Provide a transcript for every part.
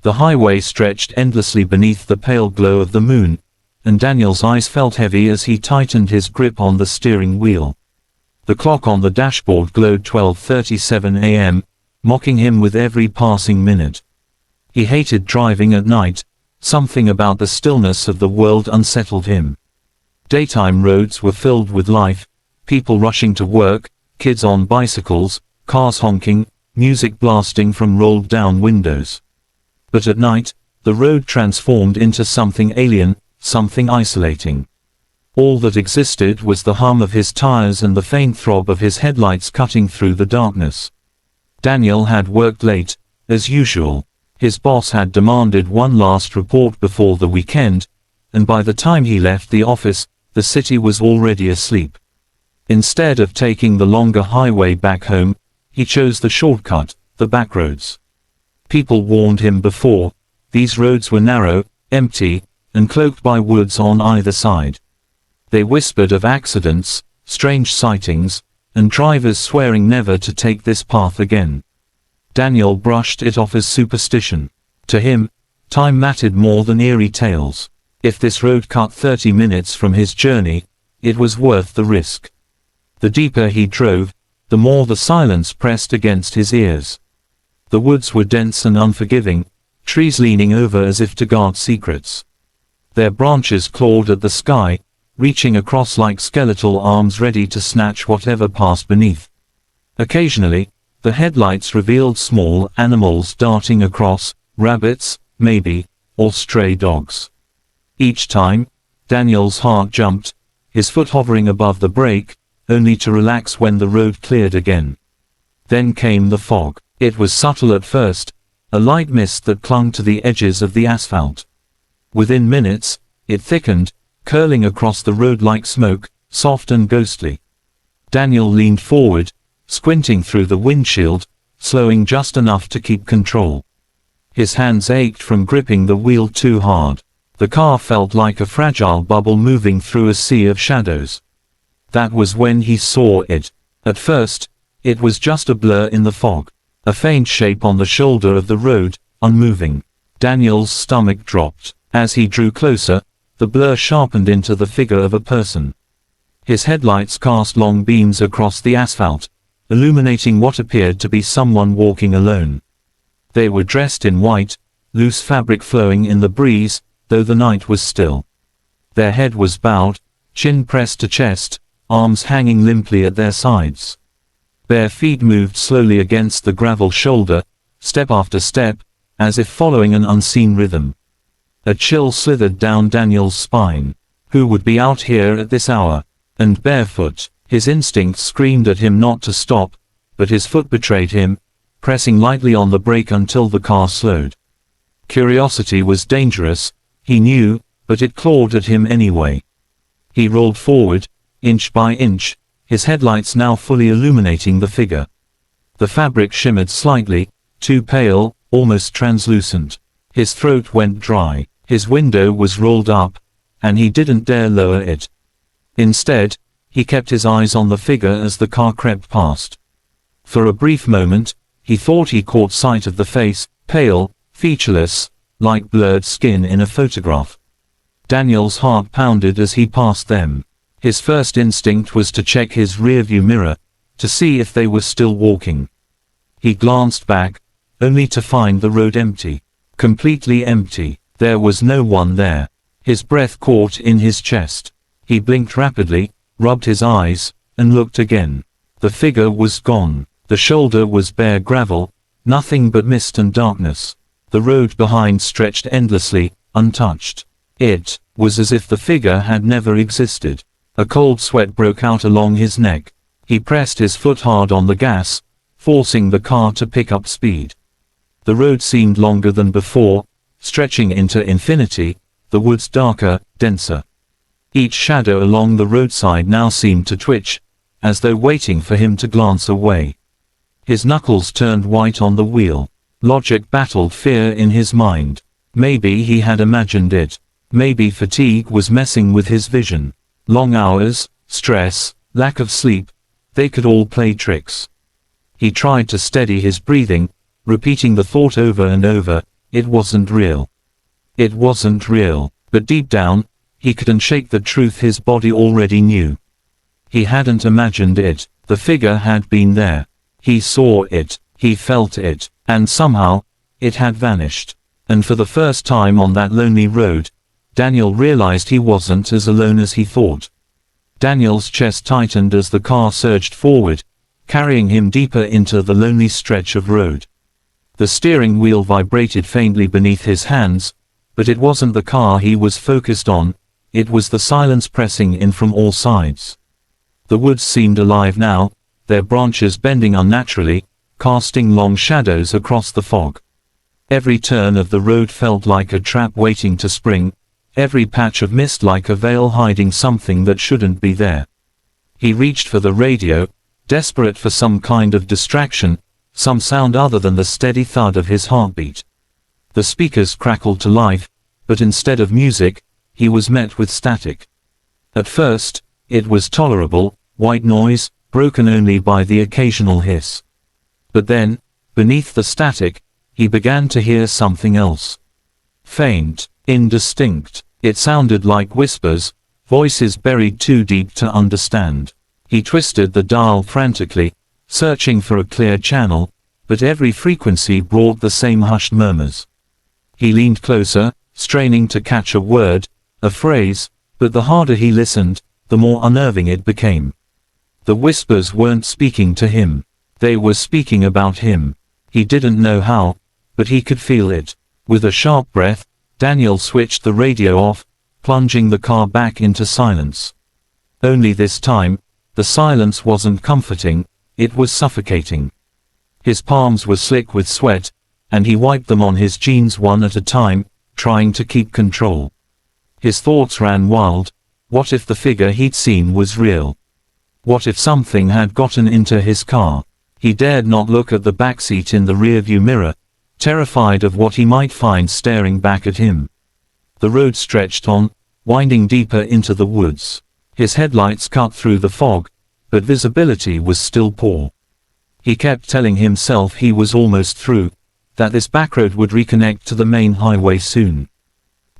The highway stretched endlessly beneath the pale glow of the moon, and Daniel's eyes felt heavy as he tightened his grip on the steering wheel. The clock on the dashboard glowed 12:37 a.m., mocking him with every passing minute. He hated driving at night. Something about the stillness of the world unsettled him. Daytime roads were filled with life, people rushing to work, kids on bicycles, cars honking, music blasting from rolled-down windows. But at night, the road transformed into something alien, something isolating. All that existed was the hum of his tires and the faint throb of his headlights cutting through the darkness. Daniel had worked late, as usual. His boss had demanded one last report before the weekend, and by the time he left the office, the city was already asleep. Instead of taking the longer highway back home, he chose the shortcut, the backroads. People warned him before. These roads were narrow, empty, and cloaked by woods on either side. They whispered of accidents, strange sightings, and drivers swearing never to take this path again. Daniel brushed it off as superstition. To him, time mattered more than eerie tales. If this road cut 30 minutes from his journey, it was worth the risk. The deeper he drove, the more the silence pressed against his ears. The woods were dense and unforgiving, trees leaning over as if to guard secrets. Their branches clawed at the sky, reaching across like skeletal arms ready to snatch whatever passed beneath. Occasionally, the headlights revealed small animals darting across, rabbits, maybe, or stray dogs. Each time, Daniel's heart jumped, his foot hovering above the brake, only to relax when the road cleared again. Then came the fog. It was subtle at first, a light mist that clung to the edges of the asphalt. Within minutes, it thickened, curling across the road like smoke, soft and ghostly. Daniel leaned forward, squinting through the windshield, slowing just enough to keep control. His hands ached from gripping the wheel too hard. The car felt like a fragile bubble moving through a sea of shadows. That was when he saw it. At first, it was just a blur in the fog. A faint shape on the shoulder of the road, unmoving. Daniel's stomach dropped. As he drew closer, the blur sharpened into the figure of a person. His headlights cast long beams across the asphalt, illuminating what appeared to be someone walking alone. They were dressed in white, loose fabric flowing in the breeze, though the night was still. Their head was bowed, chin pressed to chest, arms hanging limply at their sides. Bare feet moved slowly against the gravel shoulder, step after step, as if following an unseen rhythm. A chill slithered down Daniel's spine. Who would be out here at this hour? And barefoot. His instincts screamed at him not to stop, but his foot betrayed him, pressing lightly on the brake until the car slowed. Curiosity was dangerous, he knew, but it clawed at him anyway. He rolled forward, inch by inch, his headlights now fully illuminating the figure. The fabric shimmered slightly, too pale, almost translucent. His throat went dry. His window was rolled up, and he didn't dare lower it. Instead, he kept his eyes on the figure as the car crept past. For a brief moment, he thought he caught sight of the face, pale, featureless, like blurred skin in a photograph. Daniel's heart pounded as he passed them. His first instinct was to check his rearview mirror, to see if they were still walking. He glanced back, only to find the road empty. Completely empty. There was no one there. His breath caught in his chest. He blinked rapidly, rubbed his eyes, and looked again. The figure was gone. The shoulder was bare gravel, nothing but mist and darkness. The road behind stretched endlessly, untouched. It was as if the figure had never existed. A cold sweat broke out along his neck. He pressed his foot hard on the gas, forcing the car to pick up speed. The road seemed longer than before, stretching into infinity, the woods darker, denser. Each shadow along the roadside now seemed to twitch, as though waiting for him to glance away. His knuckles turned white on the wheel. Logic battled fear in his mind. Maybe he had imagined it. Maybe fatigue was messing with his vision. Long hours, stress, lack of sleep, they could all play tricks. He tried to steady his breathing, repeating the thought over and over, It wasn't real. It wasn't real, but deep down, he couldn't shake the truth his body already knew. He hadn't imagined it, the figure had been there. He saw it, he felt it, and somehow, it had vanished. And for the first time on that lonely road, Daniel realized he wasn't as alone as he thought. Daniel's chest tightened as the car surged forward, carrying him deeper into the lonely stretch of road. The steering wheel vibrated faintly beneath his hands, but it wasn't the car he was focused on, it was the silence pressing in from all sides. The woods seemed alive now, their branches bending unnaturally, casting long shadows across the fog. Every turn of the road felt like a trap waiting to spring, every patch of mist like a veil hiding something that shouldn't be there. He reached for the radio, desperate for some kind of distraction, some sound other than the steady thud of his heartbeat. The speakers crackled to life, but instead of music, he was met with static. At first, it was tolerable, white noise, broken only by the occasional hiss. But then, beneath the static, he began to hear something else. Faint, indistinct, it sounded like whispers, voices buried too deep to understand. He twisted the dial frantically, searching for a clear channel, but every frequency brought the same hushed murmurs. He leaned closer, straining to catch a word, a phrase, but the harder he listened, the more unnerving it became. The whispers weren't speaking to him. They were speaking about him. He didn't know how, but he could feel it. With a sharp breath, Daniel switched the radio off, plunging the car back into silence. Only this time, the silence wasn't comforting, it was suffocating. His palms were slick with sweat, and he wiped them on his jeans one at a time, trying to keep control. His thoughts ran wild. What if the figure he'd seen was real? What if something had gotten into his car? He dared not look at the backseat in the rearview mirror, terrified of what he might find staring back at him. The road stretched on, winding deeper into the woods. His headlights cut through the fog, but visibility was still poor. He kept telling himself he was almost through, that this backroad would reconnect to the main highway soon.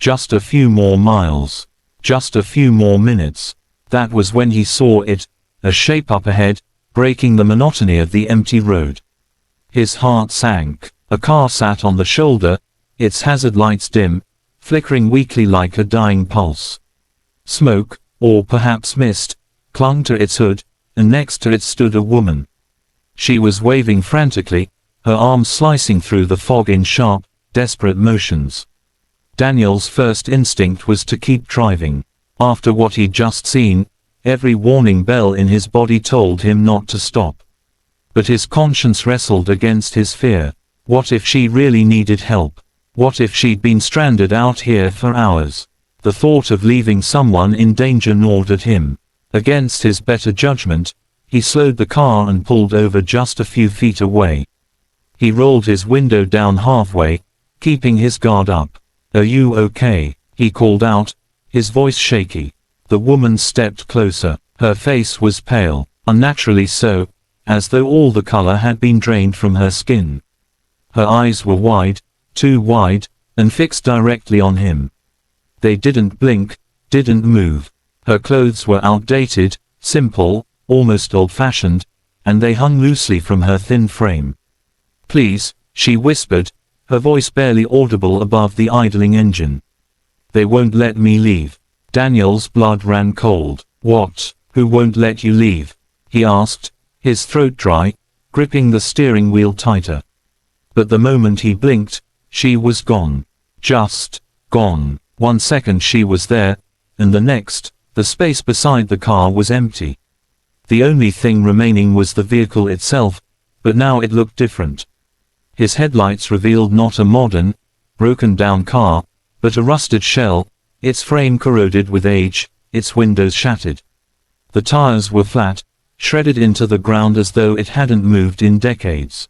Just a few more miles. Just a few more minutes. That was when he saw it, a shape up ahead, breaking the monotony of the empty road. His heart sank. A car sat on the shoulder, its hazard lights dim, flickering weakly like a dying pulse. Smoke, or perhaps mist, clung to its hood, and next to it stood a woman. She was waving frantically, her arms slicing through the fog in sharp, desperate motions. Daniel's first instinct was to keep driving. After what he'd just seen, every warning bell in his body told him not to stop. But his conscience wrestled against his fear. What if she really needed help? What if she'd been stranded out here for hours? The thought of leaving someone in danger gnawed at him. Against his better judgment, he slowed the car and pulled over just a few feet away. He rolled his window down halfway, keeping his guard up. "Are you okay?" he called out, his voice shaky. The woman stepped closer. Her face was pale, unnaturally so, as though all the color had been drained from her skin. Her eyes were wide, too wide, and fixed directly on him. They didn't blink, didn't move. Her clothes were outdated, simple, almost old-fashioned, and they hung loosely from her thin frame. "Please," she whispered, her voice barely audible above the idling engine. "They won't let me leave." Daniel's blood ran cold. "What? Who won't let you leave?" he asked, his throat dry, gripping the steering wheel tighter. But the moment he blinked, she was gone. Just gone. 1 second she was there, and the next, the space beside the car was empty. The only thing remaining was the vehicle itself, but now it looked different. His headlights revealed not a modern, broken-down car, but a rusted shell, its frame corroded with age, its windows shattered. The tires were flat, shredded into the ground as though it hadn't moved in decades.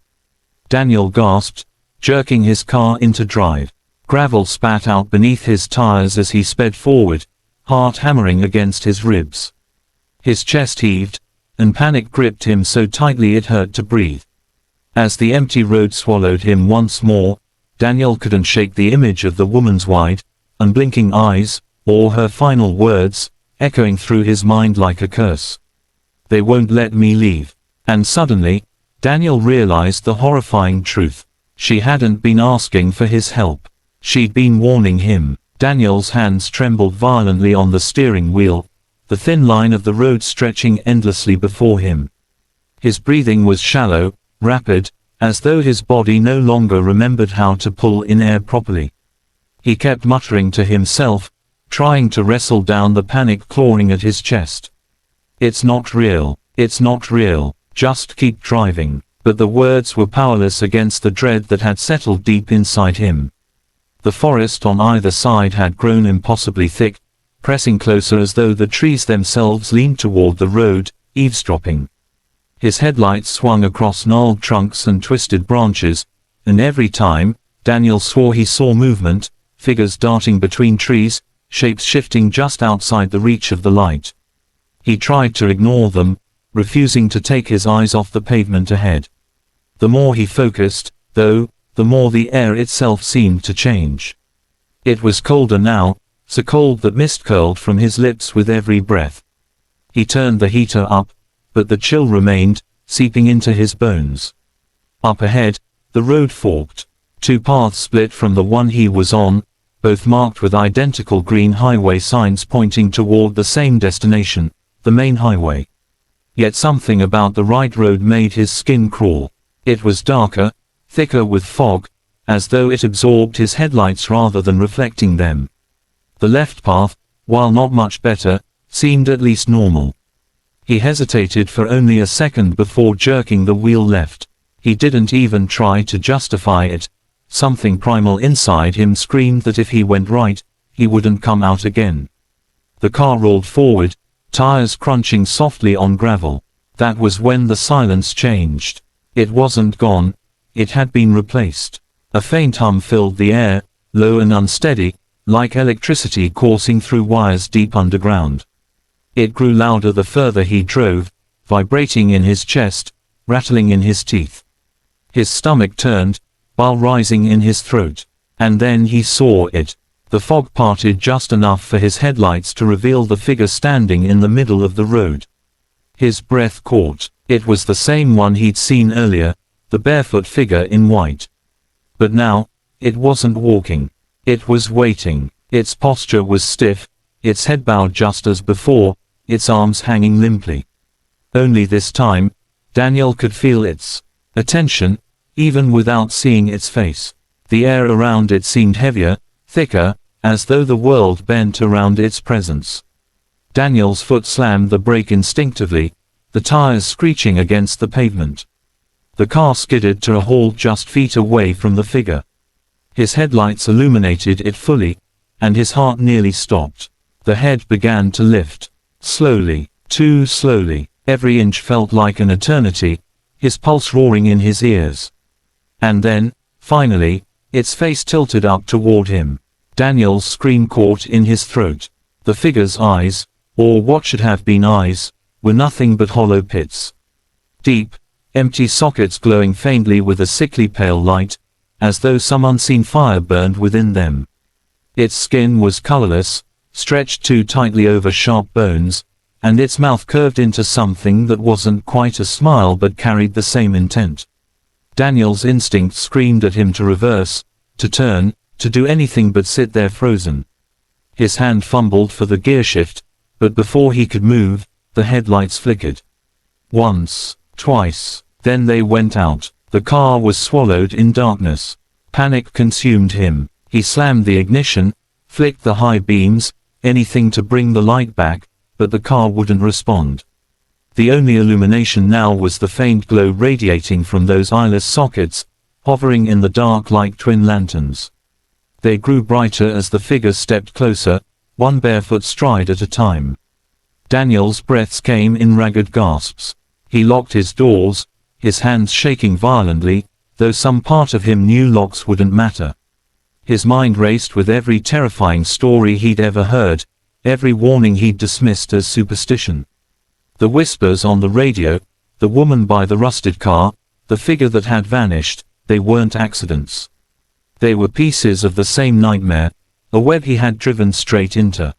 Daniel gasped, jerking his car into drive. Gravel spat out beneath his tires as he sped forward, heart hammering against his ribs. His chest heaved, and panic gripped him so tightly it hurt to breathe. As the empty road swallowed him once more, Daniel couldn't shake the image of the woman's wide, unblinking eyes, or her final words, echoing through his mind like a curse. "They won't let me leave." And suddenly, Daniel realized the horrifying truth. She hadn't been asking for his help. She'd been warning him. Daniel's hands trembled violently on the steering wheel, the thin line of the road stretching endlessly before him. His breathing was shallow, rapid, as though his body no longer remembered how to pull in air properly. He kept muttering to himself, trying to wrestle down the panic clawing at his chest. "It's not real. It's not real. Just keep driving." But the words were powerless against the dread that had settled deep inside him. The forest on either side had grown impossibly thick, pressing closer as though the trees themselves leaned toward the road, eavesdropping. His headlights swung across gnarled trunks and twisted branches, and every time, Daniel swore he saw movement, figures darting between trees, shapes shifting just outside the reach of the light. He tried to ignore them, refusing to take his eyes off the pavement ahead. The more he focused, though, the more the air itself seemed to change. It was colder now, so cold that mist curled from his lips with every breath. He turned the heater up, but the chill remained, seeping into his bones. Up ahead, the road forked. Two paths split from the one he was on, both marked with identical green highway signs pointing toward the same destination, the main highway. Yet something about the right road made his skin crawl. It was darker, thicker with fog, as though it absorbed his headlights rather than reflecting them. The left path, while not much better, seemed at least normal. He hesitated for only a second before jerking the wheel left. He didn't even try to justify it. Something primal inside him screamed that if he went right, he wouldn't come out again. The car rolled forward, tires crunching softly on gravel. That was when the silence changed. It wasn't gone, it had been replaced. A faint hum filled the air, low and unsteady, like electricity coursing through wires deep underground. It grew louder the further he drove, vibrating in his chest, rattling in his teeth. His stomach turned, while rising in his throat. And then he saw it. The fog parted just enough for his headlights to reveal the figure standing in the middle of the road. His breath caught. It was the same one he'd seen earlier, the barefoot figure in white. But now, it wasn't walking. It was waiting. Its posture was stiff, its head bowed just as before, its arms hanging limply. Only this time, Daniel could feel its attention, even without seeing its face. The air around it seemed heavier, thicker, as though the world bent around its presence. Daniel's foot slammed the brake instinctively, the tires screeching against the pavement. The car skidded to a halt just feet away from the figure. His headlights illuminated it fully, and his heart nearly stopped. The head began to lift. Slowly, too slowly. Every inch felt like an eternity, his pulse roaring in his ears. And then, finally, its face tilted up toward him. Daniel's scream caught in his throat. The figure's eyes, or what should have been eyes, were nothing but hollow pits. Deep, empty sockets glowing faintly with a sickly pale light, as though some unseen fire burned within them. Its skin was colorless, stretched too tightly over sharp bones, and its mouth curved into something that wasn't quite a smile but carried the same intent. Daniel's instinct screamed at him to reverse, to turn, to do anything but sit there frozen. His hand fumbled for the gearshift, but before he could move, the headlights flickered. Once, twice, then they went out. The car was swallowed in darkness. Panic consumed him. He slammed the ignition, flicked the high beams, anything to bring the light back, but the car wouldn't respond. The only illumination now was the faint glow radiating from those eyeless sockets, hovering in the dark like twin lanterns. They grew brighter as the figure stepped closer, one barefoot stride at a time. Daniel's breaths came in ragged gasps. He locked his doors, his hands shaking violently, though some part of him knew locks wouldn't matter. His mind raced with every terrifying story he'd ever heard, every warning he'd dismissed as superstition. The whispers on the radio, the woman by the rusted car, the figure that had vanished, they weren't accidents. They were pieces of the same nightmare, a web he had driven straight into.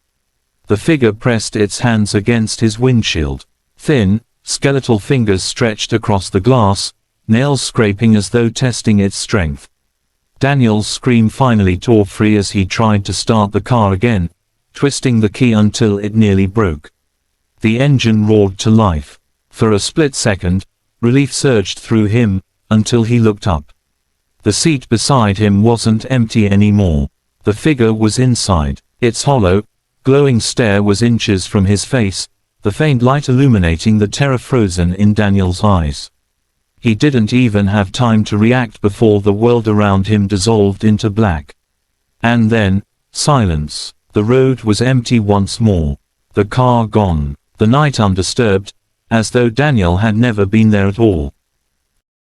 The figure pressed its hands against his windshield. Thin, skeletal fingers stretched across the glass, nails scraping as though testing its strength. Daniel's scream finally tore free as he tried to start the car again, twisting the key until it nearly broke. The engine roared to life. For a split second, relief surged through him, until he looked up. The seat beside him wasn't empty anymore. The figure was inside. Its hollow, glowing stare was inches from his face, the faint light illuminating the terror frozen in Daniel's eyes. He didn't even have time to react before the world around him dissolved into black. And then, silence. The road was empty once more. The car gone. The night undisturbed, as though Daniel had never been there at all.